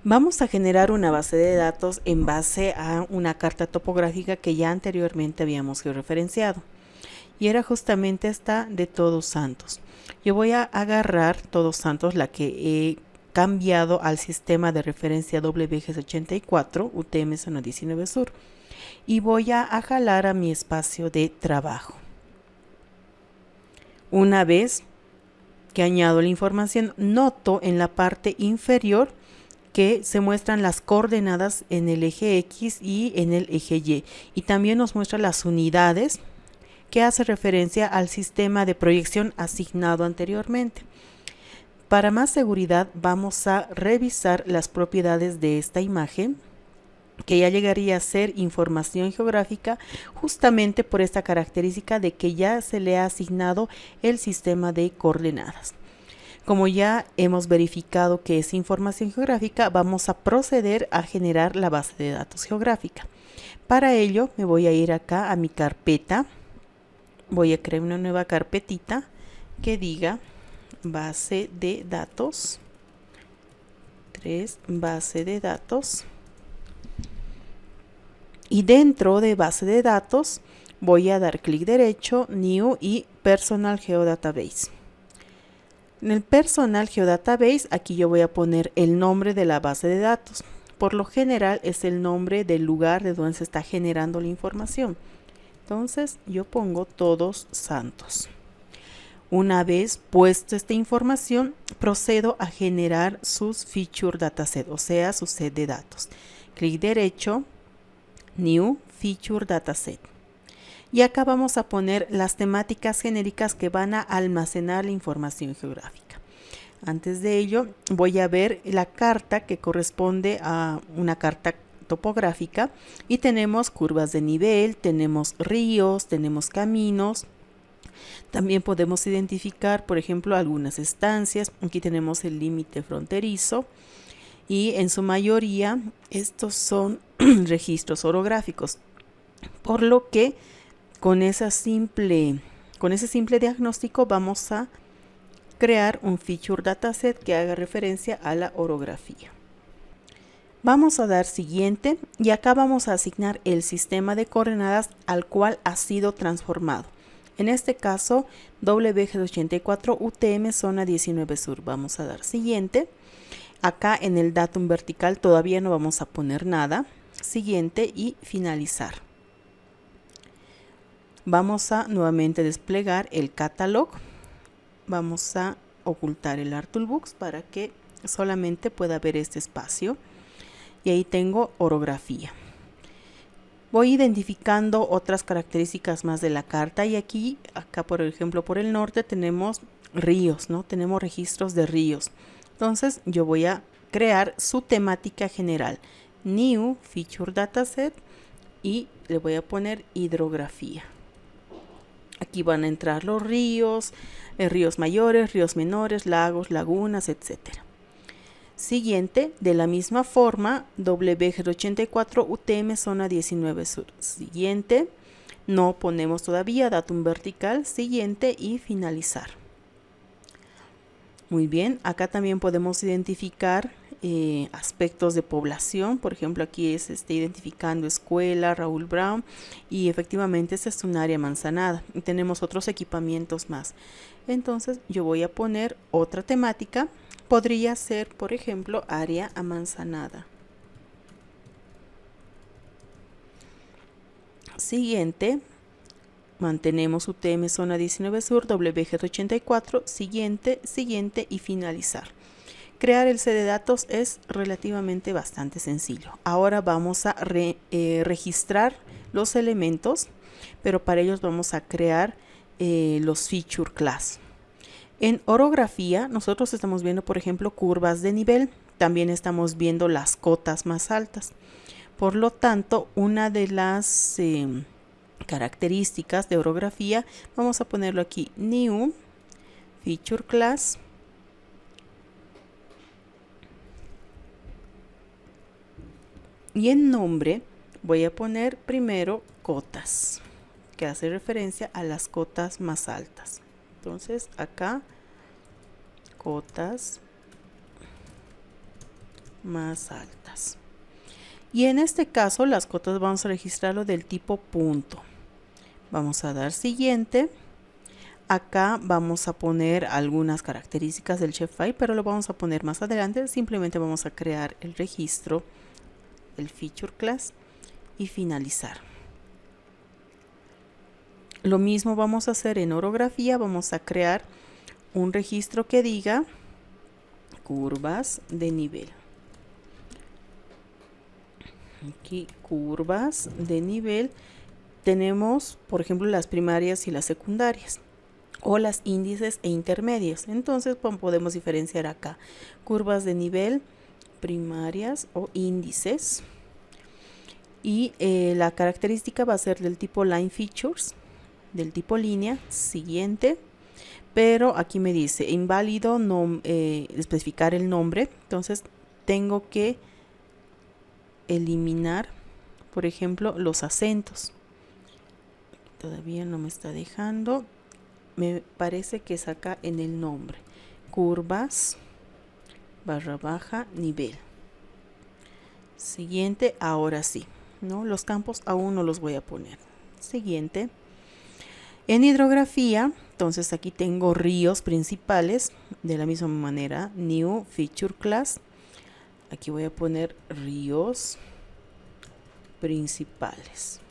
Vamos a generar una base de datos en base a una carta topográfica que ya anteriormente habíamos referenciado. Y era justamente esta de Todos Santos. Yo voy a agarrar Todos Santos, la que he cambiado al sistema de referencia WGS84, UTM Zona 19 Sur. Y voy a jalar a mi espacio de trabajo. Una vez que añado la información, noto en la parte inferior que se muestran las coordenadas en el eje X y en el eje Y. Y también nos muestra las unidades que hace referencia al sistema de proyección asignado anteriormente. Para más seguridad vamos a revisar las propiedades de esta imagen, que ya llegaría a ser información geográfica justamente por esta característica de que ya se le ha asignado el sistema de coordenadas. Como ya hemos verificado que es información geográfica, vamos a proceder a generar la base de datos geográfica. Para ello me voy a ir acá a mi carpeta, voy a crear una nueva carpetita que diga base de datos, 3 base de datos, y dentro de base de datos voy a dar clic derecho, New y Personal Geodatabase. En el Personal Geodatabase, aquí yo voy a poner el nombre de la base de datos. Por lo general es el nombre del lugar de donde se está generando la información. Entonces yo pongo Todos Santos. Una vez puesto esta información, procedo a generar sus Feature Dataset, o sea, su set de datos. Clic derecho, New Feature Dataset. Y acá vamos a poner las temáticas genéricas que van a almacenar la información geográfica. Antes de ello voy a ver la carta que corresponde a una carta topográfica y tenemos curvas de nivel, tenemos ríos, tenemos caminos. También podemos identificar, por ejemplo, algunas estancias. Aquí tenemos el límite fronterizo y en su mayoría estos son registros orográficos, por lo que con ese simple diagnóstico vamos a crear un Feature Dataset que haga referencia a la orografía. Vamos a dar siguiente y acá vamos a asignar el sistema de coordenadas al cual ha sido transformado. En este caso, WG84 UTM Zona 19 Sur. Vamos a dar siguiente. Acá en el datum vertical todavía no vamos a poner nada. Siguiente y finalizar. Vamos a nuevamente desplegar el catálogo. Vamos a ocultar el ArtToolbox para que solamente pueda ver este espacio. Y ahí tengo orografía. Voy identificando otras características más de la carta y acá por ejemplo por el norte tenemos ríos, ¿no? Tenemos registros de ríos. Entonces yo voy a crear su temática general. New Feature Dataset y le voy a poner hidrografía. Aquí van a entrar los ríos, ríos mayores, ríos menores, lagos, lagunas, etc. Siguiente, de la misma forma, WG84 UTM Zona 19 Sur. Siguiente, no ponemos todavía datum vertical. Siguiente y finalizar. Muy bien, acá también podemos identificar aspectos de población. Por ejemplo, aquí está identificando escuela Raúl Brown y efectivamente esta es un área manzanada y tenemos otros equipamientos más. Entonces yo voy a poner otra temática. Podría ser, por ejemplo, área amanzanada. Siguiente, mantenemos UTM Zona 19 Sur, WG84, siguiente, siguiente y finalizar. Crear el set de datos es relativamente bastante sencillo. Ahora vamos a registrar los elementos, pero para ellos vamos a crear los Feature Class. En orografía nosotros estamos viendo, por ejemplo, curvas de nivel. También estamos viendo las cotas más altas. Por lo tanto, una de las características de orografía, vamos a ponerlo aquí, New Feature Class. Y en nombre voy a poner primero cotas, que hace referencia a las cotas más altas. Entonces acá, cotas más altas. Y en este caso las cotas vamos a registrarlo del tipo punto. Vamos a dar siguiente. Acá vamos a poner algunas características del Shapefile, pero lo vamos a poner más adelante. Simplemente vamos a crear el registro, el feature class y finalizar. Lo mismo vamos a hacer en orografía. Vamos a crear un registro que diga curvas de nivel. Aquí curvas de nivel. Tenemos, por ejemplo, las primarias y las secundarias, o las índices e intermedios. Entonces podemos diferenciar acá curvas de nivel, primarias o índices. Y la característica va a ser del tipo line features, del tipo línea. Siguiente. Pero aquí me dice inválido no especificar el nombre. Entonces tengo que eliminar, por ejemplo, los acentos. Todavía no me está dejando. Me parece que es acá en el nombre. Curvas barra baja nivel. Siguiente, ahora sí, ¿no? Los campos aún no los voy a poner. Siguiente. En hidrografía, entonces aquí tengo ríos principales. De la misma manera, New Feature Class. Aquí voy a poner ríos principales.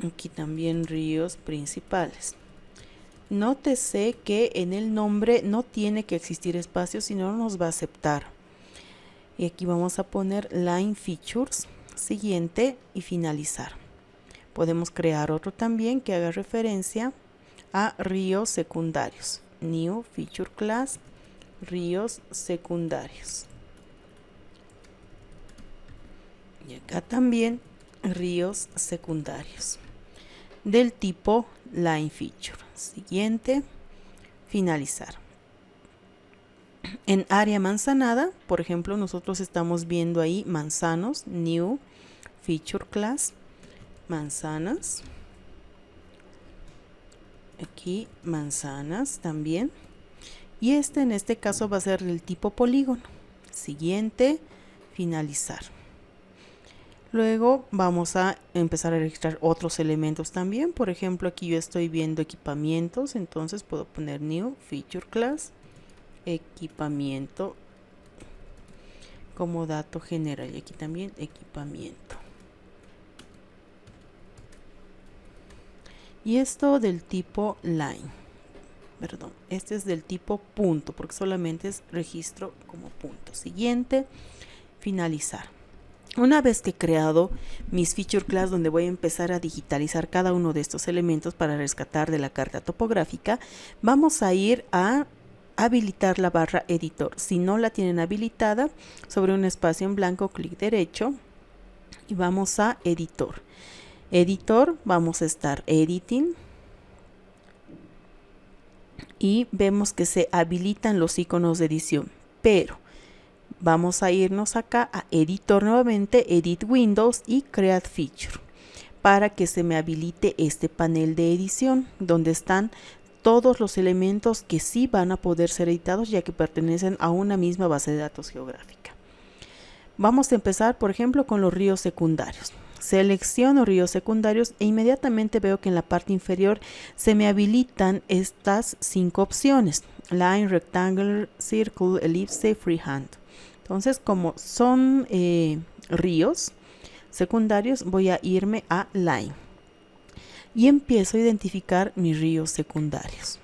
Aquí también ríos principales. Nótese que en el nombre no tiene que existir espacio, sino nos va a aceptar. Y aquí vamos a poner line features, siguiente y finalizar. Podemos crear otro también que haga referencia a ríos secundarios. New feature class, ríos secundarios. Y acá también ríos secundarios del tipo line feature. Siguiente, finalizar. En área manzanada, por ejemplo, nosotros estamos viendo ahí manzanos, new feature class, manzanas. Aquí manzanas también. Y en este caso va a ser del tipo polígono. Siguiente, finalizar. Luego vamos a empezar a registrar otros elementos también. Por ejemplo, aquí yo estoy viendo equipamientos, entonces puedo poner new feature class, equipamiento como dato general. Y aquí también equipamiento. Y esto del tipo line. Perdón, este es del tipo punto, porque solamente es registro como punto. Siguiente, finalizar. Una vez que he creado mis feature class, donde voy a empezar a digitalizar cada uno de estos elementos para rescatar de la carta topográfica, vamos a ir a habilitar la barra editor. Si no la tienen habilitada, sobre un espacio en blanco, clic derecho y vamos a editor. Editor, vamos a estar editing y vemos que se habilitan los iconos de edición, pero vamos a irnos acá a editor nuevamente, edit windows y create feature, para que se me habilite este panel de edición donde están todos los elementos que sí van a poder ser editados, ya que pertenecen a una misma base de datos geográfica. Vamos a empezar, por ejemplo, con los ríos secundarios. Selecciono ríos secundarios e inmediatamente veo que en la parte inferior se me habilitan estas 5 opciones: line, rectangle, circle, ellipse, freehand. Entonces, como son ríos secundarios, voy a irme a line y empiezo a identificar mis ríos secundarios.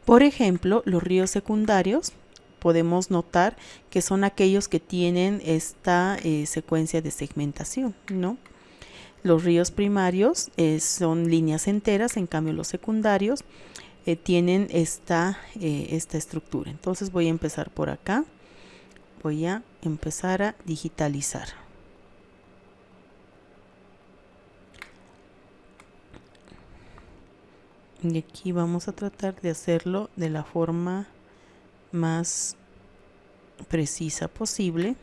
Por ejemplo, los ríos secundarios podemos notar que son aquellos que tienen esta secuencia de segmentación, ¿no? Los ríos primarios son líneas enteras, en cambio los secundarios tienen esta estructura. Entonces voy a empezar por acá, voy a empezar a digitalizar. Y aquí vamos a tratar de hacerlo de la forma más precisa posible.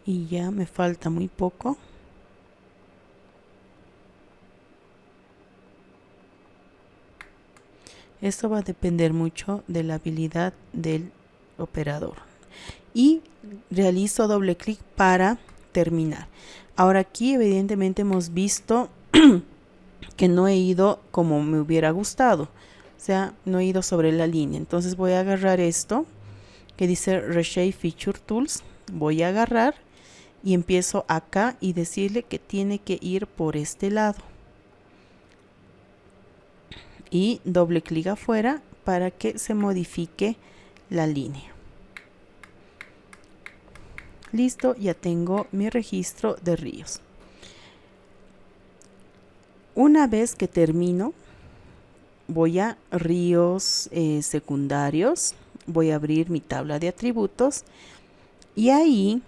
Y ya me falta muy poco. Esto va a depender mucho de la habilidad del operador. Y realizo doble clic para terminar. Ahora aquí evidentemente hemos visto que no he ido como me hubiera gustado. O sea, no he ido sobre la línea. Entonces voy a agarrar esto que dice Reshape Feature Tools. Voy a agarrar y empiezo acá y decirle que tiene que ir por este lado. Y doble clic afuera para que se modifique la línea. Listo, ya tengo mi registro de ríos. Una vez que termino, voy a ríos secundarios, voy a abrir mi tabla de atributos y ahí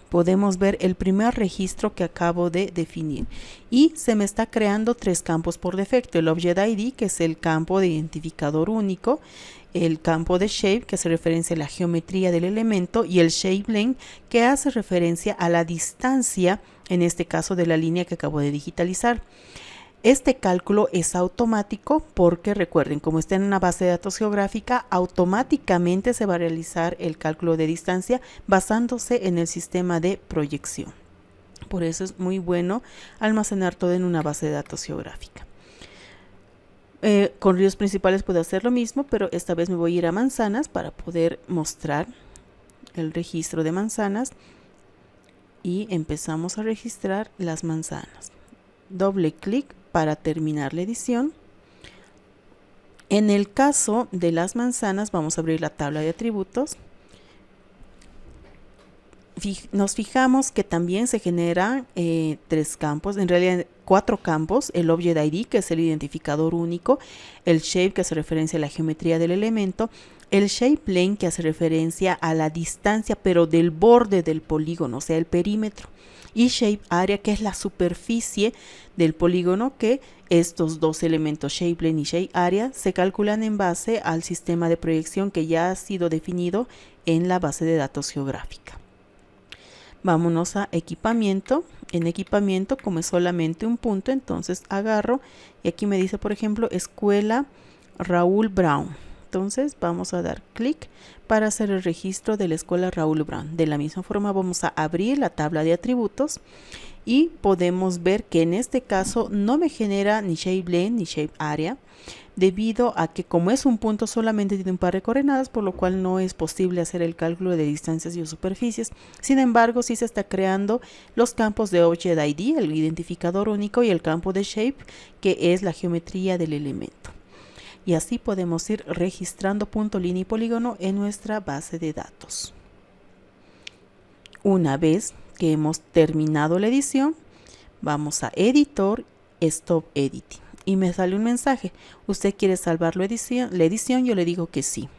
podemos ver el primer registro que acabo de definir y se me está creando 3 campos por defecto: el Object ID, que es el campo de identificador único, el campo de Shape, que hace referencia a la geometría del elemento, y el Shape Length, que hace referencia a la distancia, en este caso de la línea que acabo de digitalizar. Este cálculo es automático porque recuerden, como está en una base de datos geográfica, automáticamente se va a realizar el cálculo de distancia basándose en el sistema de proyección. Por eso es muy bueno almacenar todo en una base de datos geográfica. Con ríos principales puedo hacer lo mismo, pero esta vez me voy a ir a manzanas para poder mostrar el registro de manzanas y empezamos a registrar las manzanas. Doble clic para terminar la edición. En el caso de las manzanas vamos a abrir la tabla de atributos. Nos fijamos que también se generan 3 campos, en realidad 4 campos: el Object ID, que es el identificador único, el Shape, que hace referencia a la geometría del elemento, el Shape Length, que hace referencia a la distancia pero del borde del polígono, o sea el perímetro, y Shape Area, que es la superficie del polígono, que estos 2 elementos, Shape Length y Shape Area, se calculan en base al sistema de proyección que ya ha sido definido en la base de datos geográfica. Vámonos a equipamiento. En equipamiento, como es solamente un punto, entonces agarro y aquí me dice, por ejemplo, Escuela Raúl Brown. Entonces vamos a dar clic para hacer el registro de la Escuela Raúl Brown. De la misma forma vamos a abrir la tabla de atributos y podemos ver que en este caso no me genera ni Shape Length ni Shape Area, debido a que como es un punto solamente tiene un par de coordenadas, por lo cual no es posible hacer el cálculo de distancias y superficies. Sin embargo, sí se está creando los campos de Object ID, el identificador único, y el campo de Shape, que es la geometría del elemento. Y así podemos ir registrando punto, línea y polígono en nuestra base de datos. Una vez que hemos terminado la edición, vamos a Editor, Stop Editing. Y me sale un mensaje: ¿usted quiere salvar la edición? Yo le digo que sí.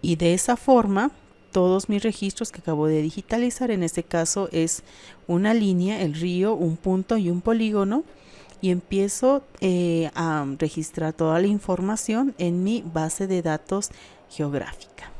Y de esa forma, todos mis registros que acabo de digitalizar, en este caso es una línea, el río, un punto y un polígono, y empiezo a registrar toda la información en mi base de datos geográfica.